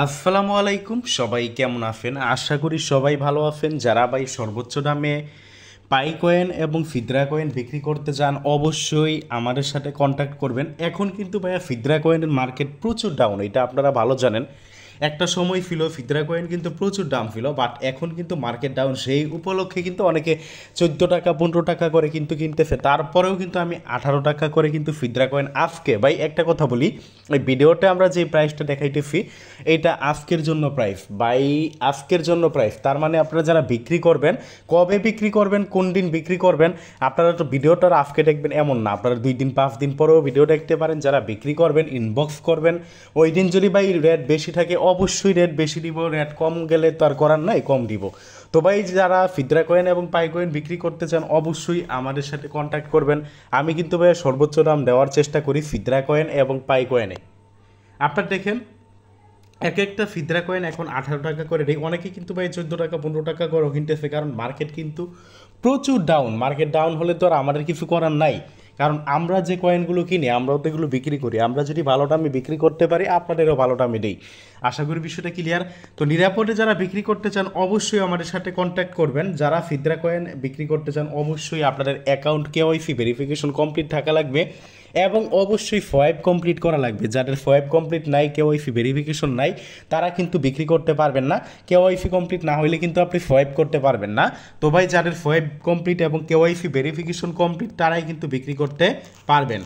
আসসালামু আলাইকুম, সবাই কেমন আছেন? আশা করি সবাই ভালো আছেন। যারা ভাই সর্বোচ্চ দামে পাই কয়েন এবং ফিদরা কয়েন বিক্রি করতে চান অবশ্যই আমাদের সাথে কন্ট্যাক্ট করবেন। এখন কিন্তু ভাইয়া ফিদরা কয়েনের মার্কেট প্রচুর ডাউন, এটা আপনারা ভালো জানেন। একটা সময় ছিল ফিদরা কয়েন কিন্তু প্রচুর দাম ছিল, বাট এখন কিন্তু মার্কেট ডাউন। সেই উপলক্ষে কিন্তু অনেকে 14 টাকা 15 টাকা করে কিন্তু কিনতেছে, তারপরেও কিন্তু আমি 18 টাকা করে কিন্তু ফিদরা কয়েন আজকে। ভাই একটা কথা বলি, এই ভিডিওতে আমরা যে প্রাইসটা দেখাইতেছি এটা আজকের জন্য প্রাইস, বাই আজকের জন্য প্রাইস। তার মানে আপনারা যারা বিক্রি করবেন, কবে বিক্রি করবেন, কোন দিন বিক্রি করবেন, আপনারা তো ভিডিওটা আজকে দেখবেন এমন না, আপনারা 2 দিন 5 দিন পরেও ভিডিও দেখতে পারেন। যারা বিক্রি করবেন ইনবক্স করবেন, ওই দিন যদি ভাই রেট বেশি থাকে অবশ্যই রেট বেশি দিব, রেট কম গেলে তো আর করার নাই, কম দিব। তো ভাই যারা ফিদরা কয়েন এবং পাই কয়েন বিক্রি করতে চান অবশ্যই আমাদের সাথে কন্ট্যাক্ট করবেন। আমি কিন্তু ভাই সর্বোচ্চ দাম দেওয়ার চেষ্টা করি ফিদরা কয়েন এবং পাই কয়েনে। আপনার দেখেন এক একটা ফিদরা কয়েন এখন 18 টাকা করে দেয়, অনেকে কিন্তু ভাই 14 টাকা 15 টাকা করে কিনতেছে, কারণ মার্কেট কিন্তু প্রচুর ডাউন। মার্কেট ডাউন হলে তো আর আমাদের কিছু করার নাই, কারণ আমরা যে কয়েনগুলো কিনি আমরাও তো এগুলো বিক্রি করি। আমরা যদি ভালো দামে বিক্রি করতে পারি আপনাদেরও ভালো দামে দিই। আশা করি বিষয়টা ক্লিয়ার। তো নিরাপদে যারা বিক্রি করতে চান অবশ্যই আমাদের সাথে কন্ট্যাক্ট করবেন। যারা ফিদরা কয়েন বিক্রি করতে চান অবশ্যই আপনাদের অ্যাকাউন্ট কেওয়াইসি ভেরিফিকেশন কমপ্লিট থাকা লাগবে এবং অবশ্যই ফয়েব কমপ্লিট করা লাগবে। যাদের ফয়েব কমপ্লিট নাই, কেওয়াইসি ভেরিফিকেশন নাই, তারা কিন্তু বিক্রি করতে পারবেন না। কেওয়াইসি কমপ্লিট না হলে কিন্তু আপনি ফয়েব করতে পারবেন না। তো ভাই যাদের ফয়েব কমপ্লিট এবং কেওয়াইসি ভেরিফিকেশন কমপ্লিট তারাই কিন্তু বিক্রি করতে পারবেন।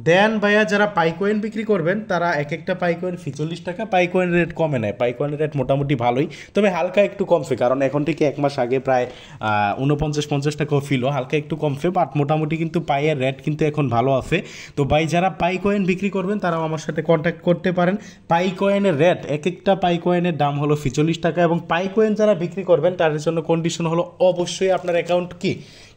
দেন ভাইয়া যারা পাই কয়েন বিক্রি করবেন তারা এক একটা পাই কয়েন 45 টাকা। পাই কয়েনের রেট কমে নেয়, পাই কয়েনের রেট মোটামুটি ভালোই, তবে হালকা একটু কমছে, কারণ এখন থেকে 1 মাস আগে প্রায় 49-50 টাকা ছিল, হালকা একটু কমছে, বাট মোটামুটি কিন্তু পাইয়ের রেট কিন্তু এখন ভালো আছে। তো ভাই যারা পাই কয়েন বিক্রি করবেন তারাও আমার সাথে কন্ট্যাক্ট করতে পারেন। পাই কয়েনের রেট, এক একটা পাই কয়েনের দাম হলো 45 টাকা, এবং পাই কয়েন যারা বিক্রি করবেন তাদের জন্য কন্ডিশন হলো অবশ্যই আপনার অ্যাকাউন্ট কি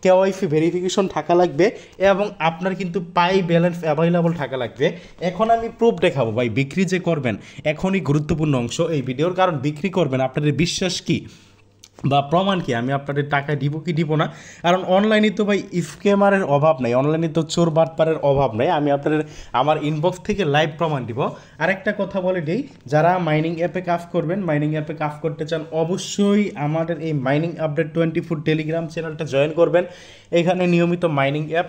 কেওয়াইসি ভেরিফিকেশন থাকা লাগবে এবং আপনার কিন্তু পাই ব্যালেন্স অ্যাভেলেবল থাকা লাগবে। এখন আমি প্রুফ দেখাবো ভাই, বিক্রি যে করবেন এখনই গুরুত্বপূর্ণ অংশ এই ভিডিওর, কারণ বিক্রি করবেন আপনাদের বিশ্বাস কি বা প্রমাণ কি আমি আপনাদের টাকা দিব কি দিব না। কারণ অনলাইনে তো ভাই স্ক্যামারের অভাব নাই, অনলাইনে তো চোর বাটপারের অভাব নাই। আমি আপনাদের আমার ইনবক্স থেকে লাইভ প্রমাণ দিব। আরেকটা কথা বলে দিই, যারা মাইনিং অ্যাপে কাজ করবেন, মাইনিং অ্যাপে কাজ করতে চান অবশ্যই আমাদের এই মাইনিং আপডেট 24 টেলিগ্রাম চ্যানেলটা জয়েন করবেন। এখানে নিয়মিত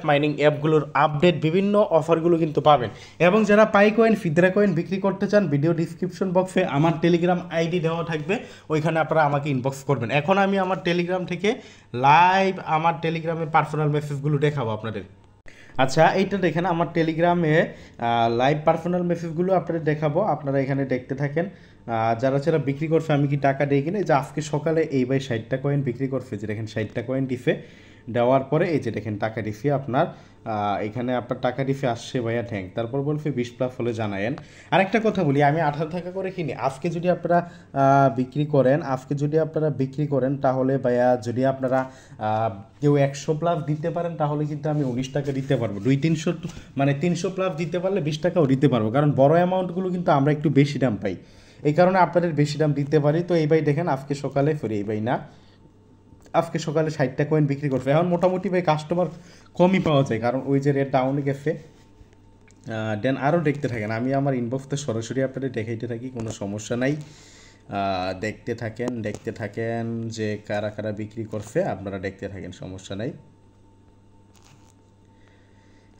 মাইনিং অ্যাপগুলোর আপডেট বিভিন্ন অফারগুলো কিন্তু পাবেন। এবং যারা পাই কয়েন ফিদরা কয়েন বিক্রি করতে চান ভিডিও ডিসক্রিপশন বক্সে আমার টেলিগ্রাম আইডি দেওয়া থাকবে, ওইখানে আপনারা আমাকে ইনবক্স করবেন। এখন আমি আমার টেলিগ্রাম থেকে লাইভ আমার টেলিগ্রামে পার্সোনাল মেসেজগুলো দেখাবো আপনাদের। আচ্ছা এইটা দেখেন আমার টেলিগ্রামে লাইভ পার্সোনাল মেসেজগুলো আপনাদের দেখাবো, আপনারা এখানে দেখতে থাকেন। যারা যারা বিক্রি করছে আমি কি টাকা দিই কিনা, যে আজকে সকালে এই ভাই 60টা কয়েন বিক্রি করছে, যে দেখেন 60টা কয়েন দিছে, দেওয়ার পরে এই যে দেখেন টাকা দিছি আপনার, এখানে আপনার টাকা দিছে আসছে ভাইয়া ঠ্যাং, তারপর বলছে 20+ হলে জানায়েন। আরেকটা কথা বলি, আমি 18 টাকা করে কিনি, আজকে যদি আপনারা বিক্রি করেন, আজকে যদি আপনারা বিক্রি করেন তাহলে ভাইয়া যদি আপনারা কেউ 100+ দিতে পারেন তাহলে কিন্তু আমি 19 টাকা দিতে পারবো। 200-300 মানে 300+ দিতে পারলে 20 টাকাও দিতে পারবো, কারণ বড় অ্যামাউন্টগুলো কিন্তু আমরা একটু বেশি দাম পাই, এই কারণে আপনাদের বেশি দাম দিতে পারি। তো এই ভাই দেখেন আজকে সকালে ফিরে, এই ভাই না আজকে সকালে 60টা কয়েন বিক্রি করছে। এখন মোটামুটি ভাই কাস্টমার কমই পাওয়া যায়, কারণ ওই যে রেট ডাউনে গেছে। দেন আরও দেখতে থাকেন, আমি আমার ইনবক্সতে সরাসরি আপনাদের দেখাইতে থাকি, কোনো সমস্যা নাই। দেখতে থাকেন যে কারা কারা বিক্রি করছে, আপনারা দেখতে থাকেন, সমস্যা নাই।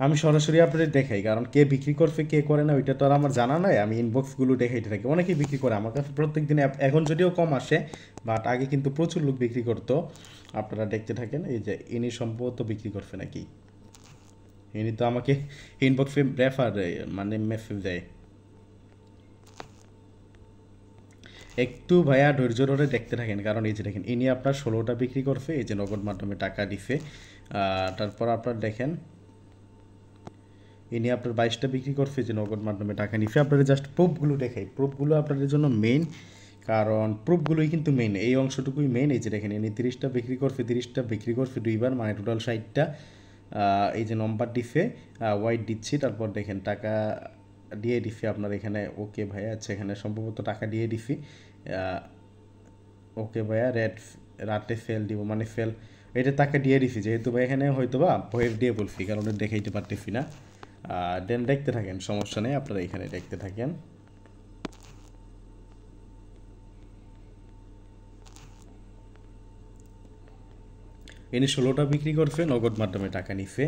আমি সরাসরি আপনাদের দেখাই, কারণ কে বিক্রি করছে কে করে না ওইটা তো আর আমার জানা নাই। আমি ইনবক্সগুলো দেখাইতে থাকি, অনেকেই বিক্রি করে আমার কাছে প্রত্যেক দিন, এখন যদিও কম আসে, বাট আগে কিন্তু প্রচুর লোক বিক্রি করতো। আপনারা দেখতে থাকেন, এই যে ইনি সম্ভবত বিক্রি করছে নাকি, ইনি তো আমাকে ইনবক্সে রেফার মানে মেসেজ দেয়। একটু ভাইয়া ধৈর্য ধরে দেখতে থাকেন, কারণ এই যে দেখেন ইনি আপনার 16টা বিক্রি করছে, এই যে নগদ মাধ্যমে টাকা দিছে। তারপর আপনার দেখেন ইনি আপনার 22টা বিক্রি করছে, যে নগদ মাধ্যমে টাকা নিছে। আপনাদের জাস্ট প্রুফগুলো দেখাই, প্রুফগুলো আপনাদের জন্য মেইন, কারণ প্রুফগুলোই কিন্তু মেইন, এই অংশটুকুই মেইন। এই যে দেখেন ইনি 30টা বিক্রি করছে, 30টা বিক্রি করছে দুইবার, মানে টোটাল 60টা। এই যে নম্বর দিছে, ওয়াইট দিচ্ছি, তারপর দেখেন টাকা দিয়ে দিছি আপনার এখানে। ওকে ভাইয়া, আচ্ছা এখানে সম্ভবত টাকা দিয়ে দিছি। ওকে ভাইয়া, রাতে ফেল দিব, মানে ফেল এটা টাকা দিয়ে দিছি, যেহেতু ভাই এখানে হয়তো বা ভয়েস দিয়ে বলছি, কারণে দেখাইতে পারতেছি না। দেন দেখতে থাকেন, সমস্যা নেই, আপনারা এখানে দেখতে থাকেন। ইনি 16টা বিক্রি করছে, নগদ মাধ্যমে টাকা নিচ্ছে।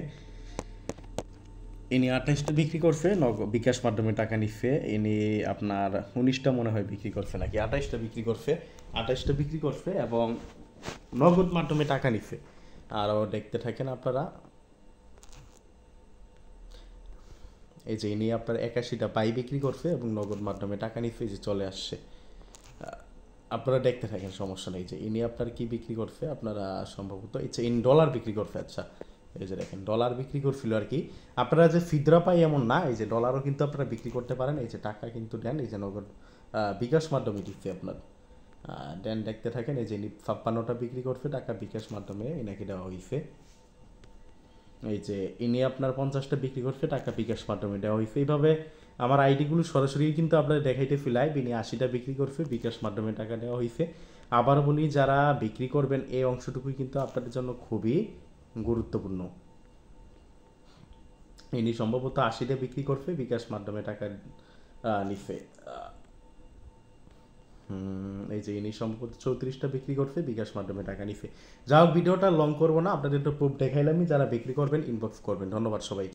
ইনি 28টা বিক্রি করছে, বিকাশ মাধ্যমে টাকা নিচ্ছে। ইনি আপনার 19টা মনে হয় বিক্রি করছে নাকি 28টা বিক্রি করছে, 28টা বিক্রি করছে এবং নগদ মাধ্যমে টাকা নিচ্ছে। আরও দেখতে থাকেন আপনারা। এই যে ইনি আপনার 81টা পাই বিক্রি করছে এবং নগদ মাধ্যমে টাকা নিচ্ছে, যে চলে আসছে। আপনারা দেখতে থাকেন, সমস্যা নেই। যে ইনি আপনার কি বিক্রি করছে, আপনারা সম্ভবত এই যে ইন ডলার বিক্রি করছে। আচ্ছা, এই যে দেখেন ডলার বিক্রি করছিল আর কি। আপনারা যে ফিদরা পাই এমন না, এই যে ডলারও কিন্তু আপনারা বিক্রি করতে পারেন। এই যে টাকা কিন্তু দেন, এই যে নগদ বিকাশ মাধ্যমে দিচ্ছে আপনার দেন, দেখতে থাকেন। এই যে ইনি 56টা বিক্রি করছে টাকা বিকাশ মাধ্যমে এনাকে দেওয়া হয়েছে। এই যে ইনি আপনার 50টা বিক্রি করছে টাকা বিকাশ মাধ্যমে দেওয়া হয়েছে। এইভাবে আমার আইডিগুলো সরাসরি কিন্তু আপনারা দেখাইতে ফিলাই। ইনি 80টা বিক্রি করছে, বিকাশ মাধ্যমে টাকা দেওয়া হয়েছে। আবার বলি, যারা বিক্রি করবেন এই অংশটুকুই কিন্তু আপনাদের জন্য খুবই গুরুত্বপূর্ণ। ইনি সম্ভবত 80টা বিক্রি করছে, বিকাশ মাধ্যমে টাকা নিচ্ছে। এই যে ইনি সম্ভবত 34টা বিক্রি করছে, বিকাশ মাধ্যমে টাকা নিচ্ছে। যা হোক, ভিডিওটা লং করবো না, আপনাদের তো প্রুফ দেখাইলামই। যারা বিক্রি করবেন ইনবক্স করবেন। ধন্যবাদ সবাই।